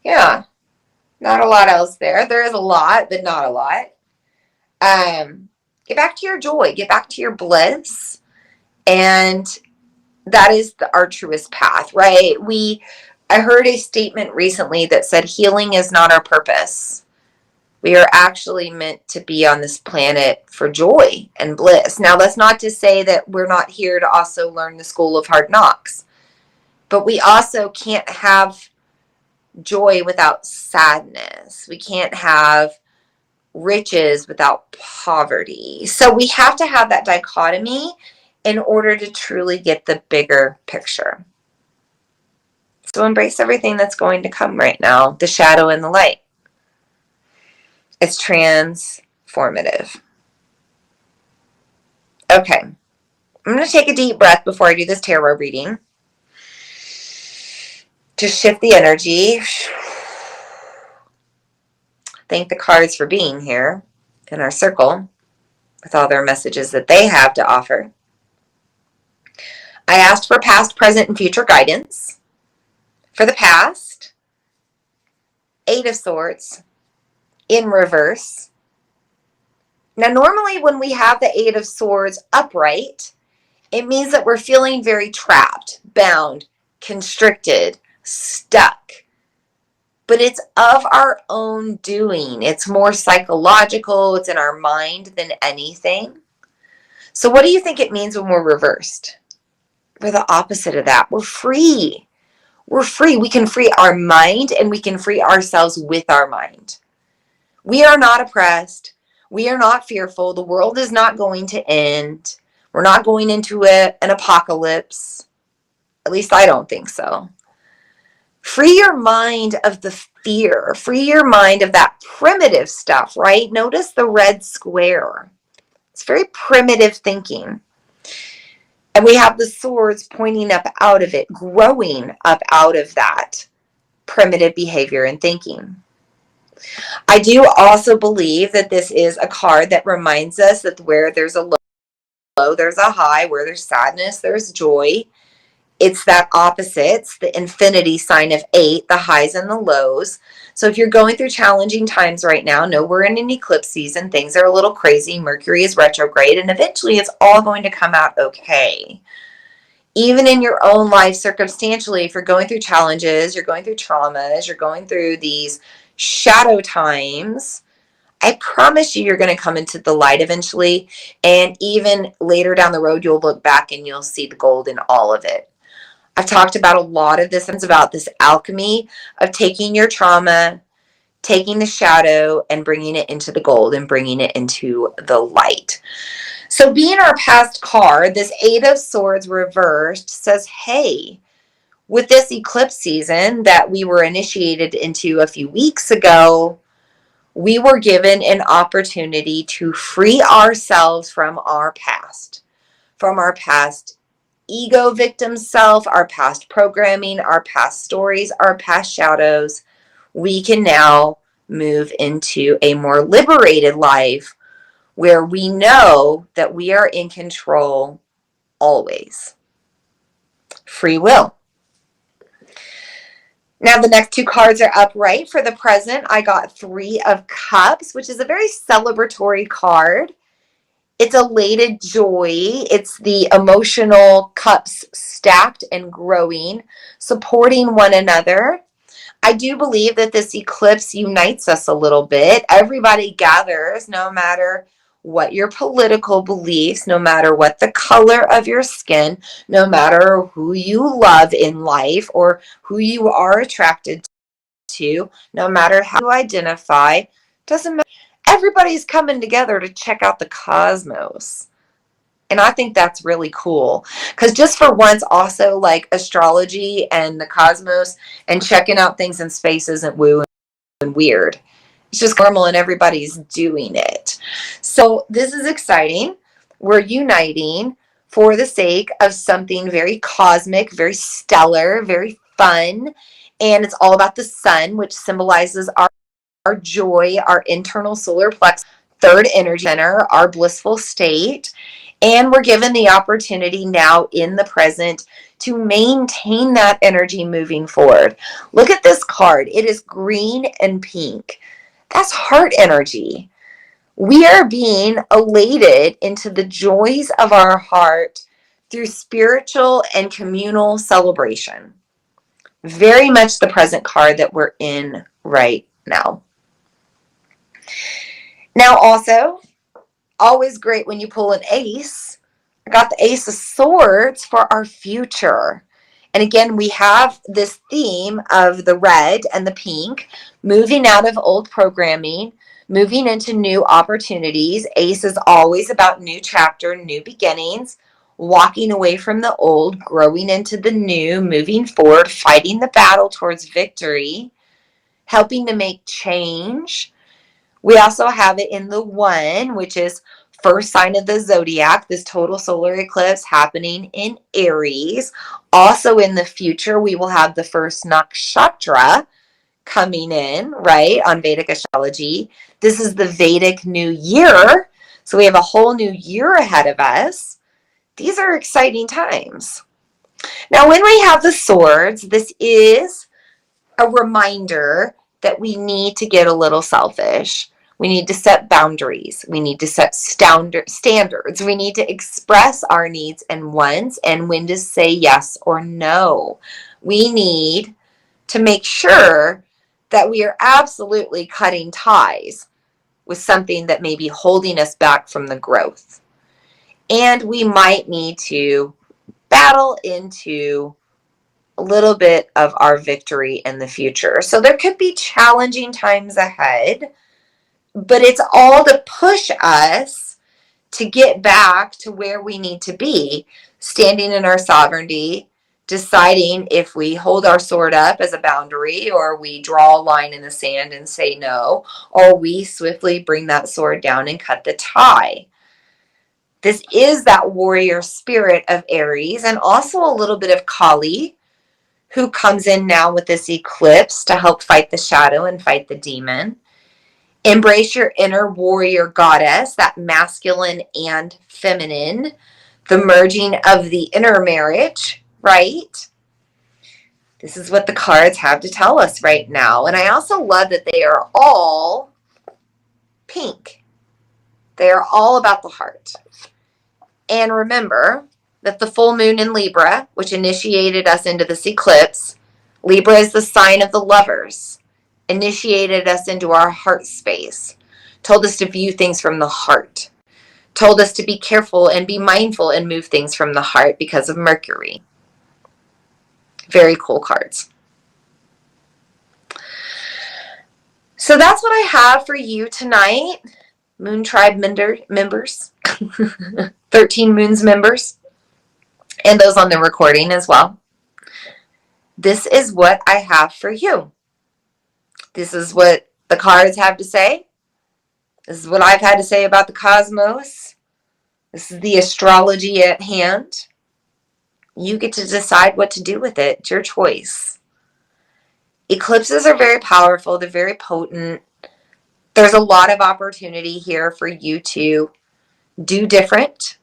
Yeah, not a lot else there. There is a lot, but not a lot. Get back to your joy, get back to your bliss, and that is our truest path, right? I heard a statement recently that said healing is not our purpose. We are actually meant to be on this planet for joy and bliss. Now, that's not to say that we're not here to also learn the school of hard knocks, but we also can't have joy without sadness. We can't have riches without poverty. So we have to have that dichotomy in order to truly get the bigger picture. So embrace everything that's going to come right now, the shadow and the light. It's transformative. Okay, I'm going to take a deep breath before I do this tarot reading to shift the energy. Thank the cards for being here in our circle with all their messages that they have to offer. I asked for past, present, and future guidance. For the past, 8 of Swords in reverse. Now, normally when we have the 8 of Swords upright, it means that we're feeling very trapped, bound, constricted, stuck. But it's of our own doing. It's more psychological. It's in our mind than anything. So what do you think it means when we're reversed? We're the opposite of that. We're free. We're free. We can free our mind and we can free ourselves with our mind. We are not oppressed. We are not fearful. The world is not going to end. We're not going into an apocalypse. At least I don't think so. Free your mind of the fear. Free your mind of that primitive stuff, right? Notice the red square. It's very primitive thinking. And we have the swords pointing up out of it, growing up out of that primitive behavior and thinking. I do also believe that this is a card that reminds us that where there's a low, there's a high. Where there's sadness, there's joy. It's that opposite. It's the infinity sign of 8, the highs and the lows. So if you're going through challenging times right now, know we're in an eclipse season. Things are a little crazy. Mercury is retrograde, and eventually it's all going to come out okay. Even in your own life, circumstantially, if you're going through challenges, you're going through traumas, you're going through these shadow times, I promise you, you're going to come into the light eventually. And even later down the road, you'll look back and you'll see the gold in all of it. I've talked about a lot of this. It's about this alchemy of taking your trauma, taking the shadow, and bringing it into the gold and bringing it into the light. So being our past card, this Eight of Swords reversed says, hey, with this eclipse season that we were initiated into a few weeks ago, we were given an opportunity to free ourselves from our past ego victim self, our past programming, our past stories, our past shadows. We can now move into a more liberated life where we know that we are in control always. Free will. Now the next two cards are upright for the present. I got Three of Cups, which is a very celebratory card. It's elated joy. It's the emotional cups stacked and growing, supporting one another. I do believe that this eclipse unites us a little bit. Everybody gathers, no matter what your political beliefs, no matter what the color of your skin, no matter who you love in life or who you are attracted to, no matter how you identify, doesn't matter. Everybody's coming together to check out the cosmos. And I think that's really cool. Because just for once, also, like astrology and the cosmos and checking out things in space isn't woo and weird. It's just normal and everybody's doing it. So this is exciting. We're uniting for the sake of something very cosmic, very stellar, very fun. And it's all about the sun, which symbolizes our joy, our internal solar plexus, third energy center, our blissful state. And we're given the opportunity now in the present to maintain that energy moving forward. Look at this card. It is green and pink. That's heart energy. We are being elated into the joys of our heart through spiritual and communal celebration. Very much the present card that we're in right now. Now also, always great when you pull an ace. I got the Ace of Swords for our future. And again, we have this theme of the red and the pink, moving out of old programming, moving into new opportunities. Ace is always about new chapter, new beginnings, walking away from the old, growing into the new, moving forward, fighting the battle towards victory, helping to make change. We also have it in the one, which is first sign of the zodiac, this total solar eclipse happening in Aries. Also in the future, we will have the first nakshatra coming in, right, on Vedic astrology. This is the Vedic new year. So we have a whole new year ahead of us. These are exciting times. Now, when we have the swords, this is a reminder that we need to get a little selfish. We need to set boundaries. We need to set standards. We need to express our needs and wants and when to say yes or no. We need to make sure that we are absolutely cutting ties with something that may be holding us back from the growth. And we might need to battle into a little bit of our victory in the future. So there could be challenging times ahead, but it's all to push us to get back to where we need to be, standing in our sovereignty, deciding if we hold our sword up as a boundary or we draw a line in the sand and say no, or we swiftly bring that sword down and cut the tie. This is that warrior spirit of Aries and also a little bit of Kali, who comes in now with this eclipse to help fight the shadow and fight the demon. Embrace your inner warrior goddess, that masculine and feminine, the merging of the inner marriage, right? This is what the cards have to tell us right now. And I also love that they are all pink. They are all about the heart. And remember, that the full moon in Libra, which initiated us into this eclipse, Libra is the sign of the lovers, initiated us into our heart space, told us to view things from the heart, told us to be careful and be mindful and move things from the heart because of Mercury. Very cool cards. So that's what I have for you tonight, Moon Tribe members, 13 Moons members, and those on the recording as well. This is what I have for you. This is what the cards have to say. This is what I've had to say about the cosmos. This is the astrology at hand. You get to decide what to do with it. It's your choice. Eclipses are very powerful. They're very potent. There's a lot of opportunity here for you to do different.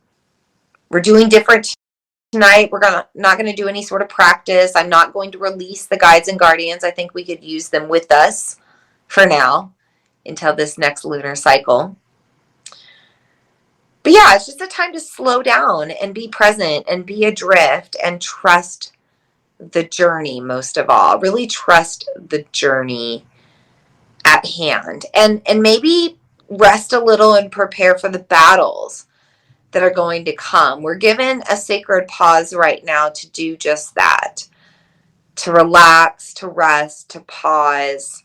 We're doing different tonight. We're not going to do any sort of practice. I'm not going to release the guides and guardians. I think we could use them with us for now until this next lunar cycle. But yeah, it's just a time to slow down and be present and be adrift and trust the journey most of all. Really trust the journey at hand. And maybe rest a little and prepare for the battles that are going to come. We're given a sacred pause right now to do just that. To relax, to rest, to pause,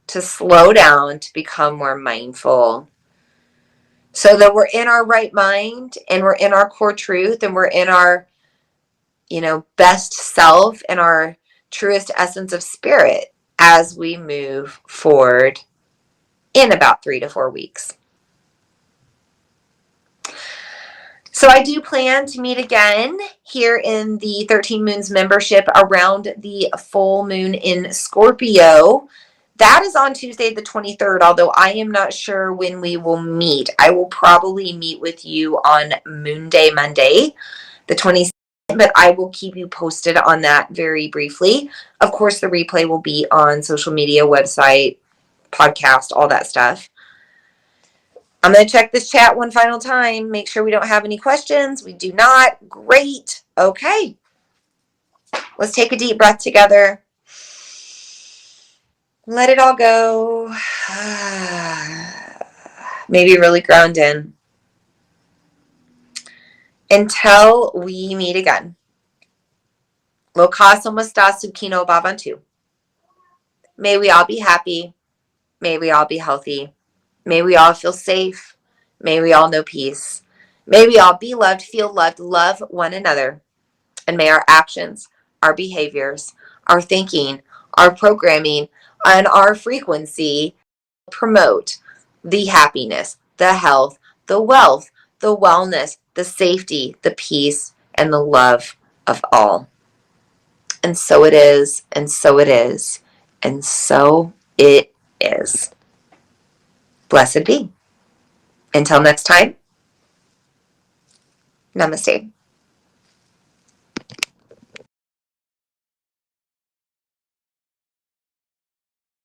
to slow down, to become more mindful. So that we're in our right mind and we're in our core truth and we're in our, best self and our truest essence of spirit as we move forward in about 3 to 4 weeks. So I do plan to meet again here in the 13 Moons membership around the full moon in Scorpio. That is on Tuesday the 23rd, although I am not sure when we will meet. I will probably meet with you on Monday, the 22nd, but I will keep you posted on that very briefly. Of course, the replay will be on social media, website, podcast, all that stuff. I'm going to check this chat one final time. Make sure we don't have any questions. We do not. Great. Okay. Let's take a deep breath together. Let it all go. Maybe really ground in. Until we meet again. Loka samasta sukhino bhavantu. May we all be happy. May we all be healthy. May we all feel safe. May we all know peace. May we all be loved, feel loved, love one another. And may our actions, our behaviors, our thinking, our programming, and our frequency promote the happiness, the health, the wealth, the wellness, the safety, the peace, and the love of all. And so it is, and so it is, and so it is. Blessed be. Until next time, namaste.